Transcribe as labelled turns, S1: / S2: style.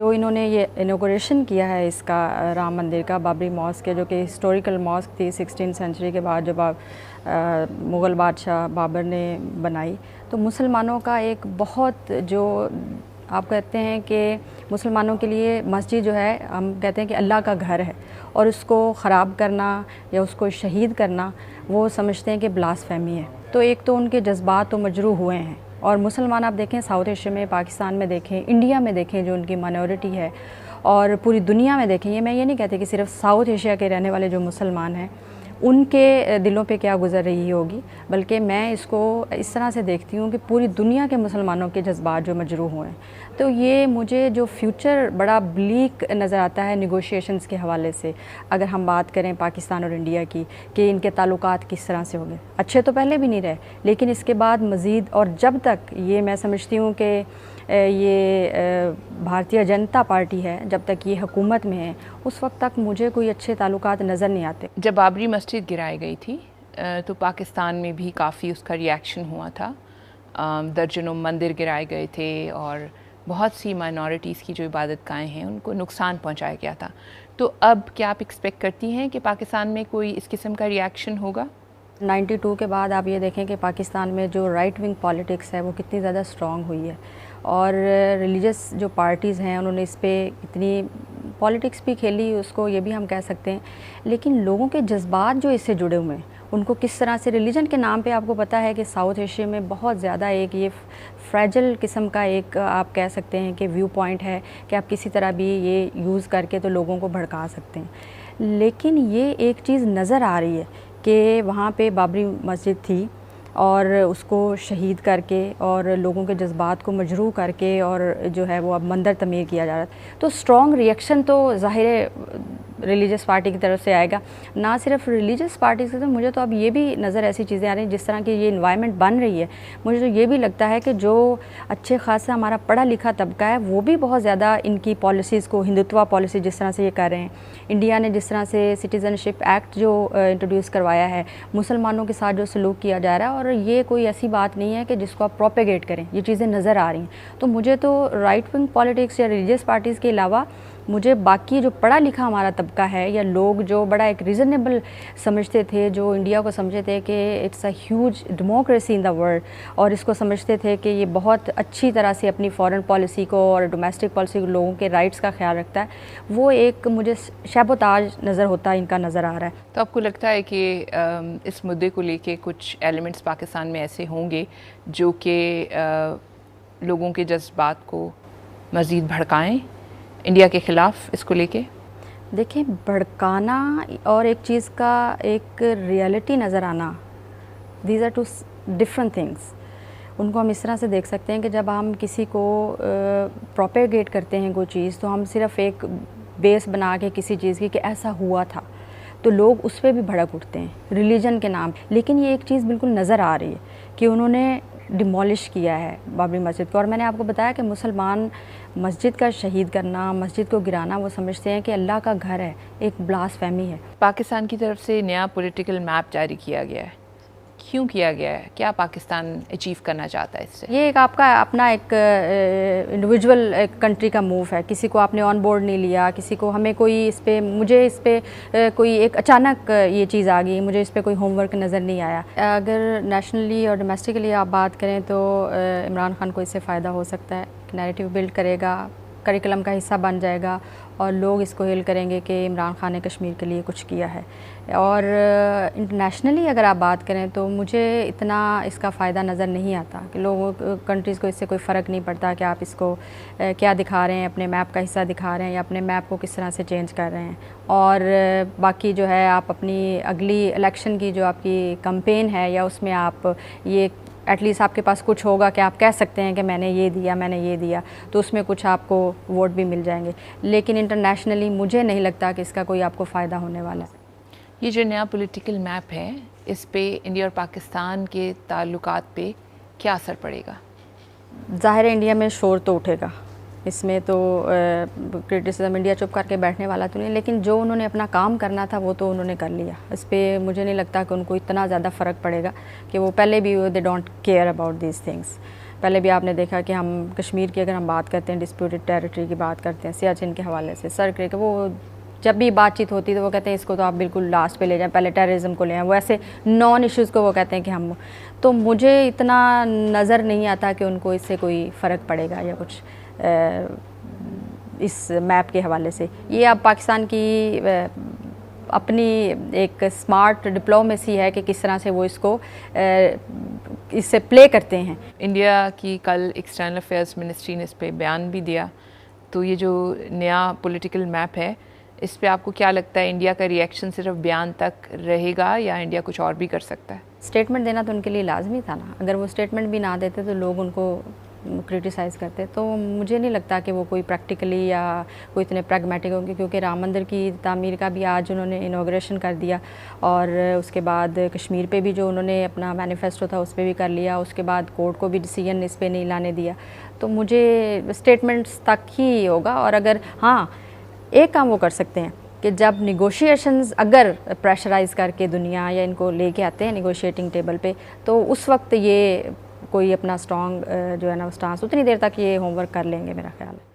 S1: तो इन्होंने ये इनॉग्रेशन किया है इसका राम मंदिर का, बाबरी मॉस्क के, जो कि हिस्टोरिकल मॉस्क थी 16th सेंचुरी के बाद जब मुग़ल बादशाह बाबर ने बनाई। तो मुसलमानों का एक बहुत, जो आप कहते हैं कि मुसलमानों के लिए मस्जिद जो है, हम कहते हैं कि अल्लाह का घर है, और उसको ख़राब करना या उसको शहीद करना वो समझते हैं कि ब्लास्फेमी है। तो एक तो उनके जज्बात तो मजरूह हुए हैं, और मुसलमान आप देखें साउथ एशिया में, पाकिस्तान में देखें, इंडिया में देखें जो उनकी माइनॉरिटी है, और पूरी दुनिया में देखें, ये मैं ये नहीं कहती कि सिर्फ साउथ एशिया के रहने वाले जो मुसलमान हैं उनके दिलों पे क्या गुज़र रही होगी, बल्कि मैं इसको इस तरह से देखती हूँ कि पूरी दुनिया के मुसलमानों के जज्बात जो मजरूह हुए हैं। तो ये मुझे जो फ्यूचर बड़ा ब्लीक नज़र आता है निगोशिएशंस के हवाले से, अगर हम बात करें पाकिस्तान और इंडिया की, कि इनके ताल्लुकात किस तरह से होंगे। अच्छे तो पहले भी नहीं रहे, लेकिन इसके बाद मज़ीद, और जब तक ये मैं समझती हूँ कि ये भारतीय जनता पार्टी है, जब तक ये हुकूमत में है, उस वक्त तक मुझे कोई अच्छे ताल्लुकात नज़र नहीं आते।
S2: जब बाबरी मस्जिद गिराई गई थी तो पाकिस्तान में भी काफ़ी उसका रिएक्शन हुआ था। दर्जनों मंदिर गिराए गए थे और बहुत सी माइनॉरिटीज़ की जो इबादतगाहें हैं उनको नुकसान पहुंचाया गया था। तो अब क्या आप एक्सपेक्ट करती हैं कि पाकिस्तान में कोई इस किस्म का रिएक्शन होगा?
S1: 92 के बाद आप ये देखें कि पाकिस्तान में जो राइट विंग पॉलिटिक्स है वो कितनी ज़्यादा स्ट्रॉन्ग हुई है, और रिलीजियस जो पार्टीज़ हैं उन्होंने इस पे इतनी पॉलिटिक्स भी खेली, उसको ये भी हम कह सकते हैं। लेकिन लोगों के जज्बात जो इससे जुड़े हुए हैं, उनको किस तरह से रिलीजन के नाम पे, आपको पता है कि साउथ एशिया में बहुत ज़्यादा एक ये फ्रेजल किस्म का एक आप कह सकते हैं कि व्यू पॉइंट है कि आप किसी तरह भी ये यूज़ करके तो लोगों को भड़का सकते हैं। लेकिन ये एक चीज़ नज़र आ रही है कि वहाँ पे बाबरी मस्जिद थी और उसको शहीद करके और लोगों के जज्बात को मजरूह करके, और जो है वो अब मंदिर तमीर किया जा रहा है। तो स्ट्रॉन्ग रिएक्शन तो ज़ाहिर है रिलीजियस पार्टी की तरफ से आएगा, ना सिर्फ रिलीजियस पार्टी से। तो मुझे तो अब ये भी नज़र ऐसी चीज़ें आ रही हैं, जिस तरह की ये इन्वायरमेंट बन रही है, मुझे तो ये भी लगता है कि जो अच्छे खासा हमारा पढ़ा लिखा तबका है वो भी बहुत ज़्यादा इनकी पॉलिसीज़ को, हिंदुत्व पॉलिसी जिस तरह से ये कर रहे हैं, इंडिया ने जिस तरह से सिटीज़नशिप एक्ट जो इंट्रोड्यूस करवाया है, मुसलमानों के साथ जो सलूक किया जा रहा है, और ये कोई ऐसी बात नहीं है कि जिसको आप प्रोपेगेट करें, ये चीज़ें नज़र आ रही हैं। तो मुझे तो राइट विंग पॉलिटिक्स या रिलीजियस पार्टीज़ के अलावा मुझे बाकी जो पढ़ा लिखा हमारा तबका है, या लोग जो बड़ा एक रीज़नेबल समझते थे, जो इंडिया को समझते थे कि it's a huge democracy in the world, और इसको समझते थे कि ये बहुत अच्छी तरह से अपनी फॉरेन पॉलिसी को और डोमेस्टिक पॉलिसी को, लोगों के राइट्स का ख्याल रखता है, वो एक मुझे शैबोताज नज़र होता इनका नज़र आ रहा है।
S2: तो आपको लगता है कि इस मुद्दे को लेके कुछ एलिमेंट्स पाकिस्तान में ऐसे होंगे जो कि लोगों के जज्बात को मज़ीद भड़काएं इंडिया के ख़िलाफ़ इसको लेके?
S1: देखिए, भड़काना और एक चीज़ का एक रियलिटी नज़र आना, these are two different things. उनको हम इस तरह से देख सकते हैं कि जब हम किसी को प्रोपेगेट करते हैं कोई चीज़, तो हम सिर्फ एक बेस बना के किसी चीज़ की कि ऐसा हुआ था, तो लोग उस पर भी भड़क उठते हैं रिलीजन के नाम। लेकिन ये एक चीज़ बिल्कुल नज़र आ रही है कि उन्होंने डिमोलिश किया है बाबरी मस्जिद को, और मैंने आपको बताया कि मुसलमान मस्जिद का शहीद करना, मस्जिद को गिराना, वो समझते हैं कि अल्लाह का घर है, एक ब्लास्फेमी है।
S2: पाकिस्तान की तरफ से नया पॉलिटिकल मैप जारी किया गया है, क्यों किया गया है? क्या पाकिस्तान अचीव करना चाहता है इससे?
S1: ये एक आपका अपना एक इंडिविजुअल एक कंट्री का मूव है, किसी को आपने ऑन बोर्ड नहीं लिया, किसी को, हमें कोई इस पे, मुझे इस पे कोई एक अचानक ये चीज़ आ गई, मुझे इस पे कोई होमवर्क नज़र नहीं आया। अगर नेशनली और डोमेस्टिकली आप बात करें तो इमरान खान को इससे फ़ायदा हो सकता है, नैरेटिव बिल्ड करेगा, करिकुलम का हिस्सा बन जाएगा, और लोग इसको हेल करेंगे कि इमरान खान ने कश्मीर के लिए कुछ किया है। और इंटरनेशनली अगर आप बात करें तो मुझे इतना इसका फ़ायदा नज़र नहीं आता, कि लोगों कंट्रीज़ को इससे कोई फ़र्क नहीं पड़ता कि आप इसको क्या दिखा रहे हैं, अपने मैप का हिस्सा दिखा रहे हैं, या अपने मैप को किस तरह से चेंज कर रहे हैं। और बाकी जो है, आप अपनी अगली इलेक्शन की जो आपकी कैंपेन है, या उसमें आप ये एटलीस्ट आपके पास कुछ होगा कि आप कह सकते हैं कि मैंने ये दिया, मैंने ये दिया, तो उसमें कुछ आपको वोट भी मिल जाएंगे। लेकिन इंटरनेशनली मुझे नहीं लगता कि इसका कोई आपको फ़ायदा होने वाला है।
S2: ये जो नया पॉलिटिकल मैप है, इस पे इंडिया और पाकिस्तान के ताल्लुकात पे क्या असर पड़ेगा?
S1: ज़ाहिर है इंडिया में शोर तो उठेगा, इसमें तो क्रिटिसिज्म, इंडिया चुप करके बैठने वाला तो नहीं, लेकिन जो उन्होंने अपना काम करना था वो तो उन्होंने कर लिया। इस पर मुझे नहीं लगता कि उनको इतना ज़्यादा फ़र्क पड़ेगा, कि वो पहले भी they don't care about these things. पहले भी आपने देखा कि हम कश्मीर की अगर हम बात करते हैं, डिस्प्यूटेड टेरिटरी की बात करते हैं, सियाचिन के हवाले से सर के वो जब भी बातचीत होती है तो वो कहते हैं इसको तो आप बिल्कुल लास्ट पे ले जाएं, पहले टेररिज्म को ले आएं, वो ऐसे नॉन इश्यूज़ को वो कहते हैं कि हम, तो मुझे इतना नज़र नहीं आता कि उनको इससे कोई फ़र्क पड़ेगा या कुछ इस मैप के हवाले से। ये अब पाकिस्तान की अपनी एक स्मार्ट डिप्लोमेसी है कि किस तरह से वो इसको इससे प्ले करते हैं।
S2: इंडिया की कल एक्सटर्नल अफेयर्स मिनिस्ट्री ने इस पर बयान भी दिया, तो ये जो नया पॉलिटिकल मैप है इस पे आपको क्या लगता है, इंडिया का रिएक्शन सिर्फ बयान तक रहेगा या इंडिया कुछ और भी कर सकता है?
S1: स्टेटमेंट देना तो उनके लिए लाजमी था ना, अगर वो स्टेटमेंट भी ना देते तो लोग उनको क्रिटिसाइज़ करते, तो मुझे नहीं लगता कि वो कोई प्रैक्टिकली या कोई इतने प्रैग्मेटिक होंगे, क्योंकि राम मंदिर की तामीर का भी आज उन्होंने इनॉग्रेशन कर दिया और उसके बाद कश्मीर पे भी जो उन्होंने अपना मैनिफेस्टो था उस पर भी कर लिया, उसके बाद कोर्ट को भी डिसीजन इस पर नहीं लाने दिया, तो मुझे स्टेटमेंट्स तक ही होगा। और अगर हाँ एक काम वो कर सकते हैं कि जब निगोशिएशंस अगर प्रेशराइज़ करके दुनिया या इनको लेके आते हैं निगोशिएटिंग टेबल पे, तो उस वक्त ये कोई अपना स्ट्रॉन्ग जो है ना स्टांस उतनी देर तक ये होमवर्क कर लेंगे, मेरा ख्याल है।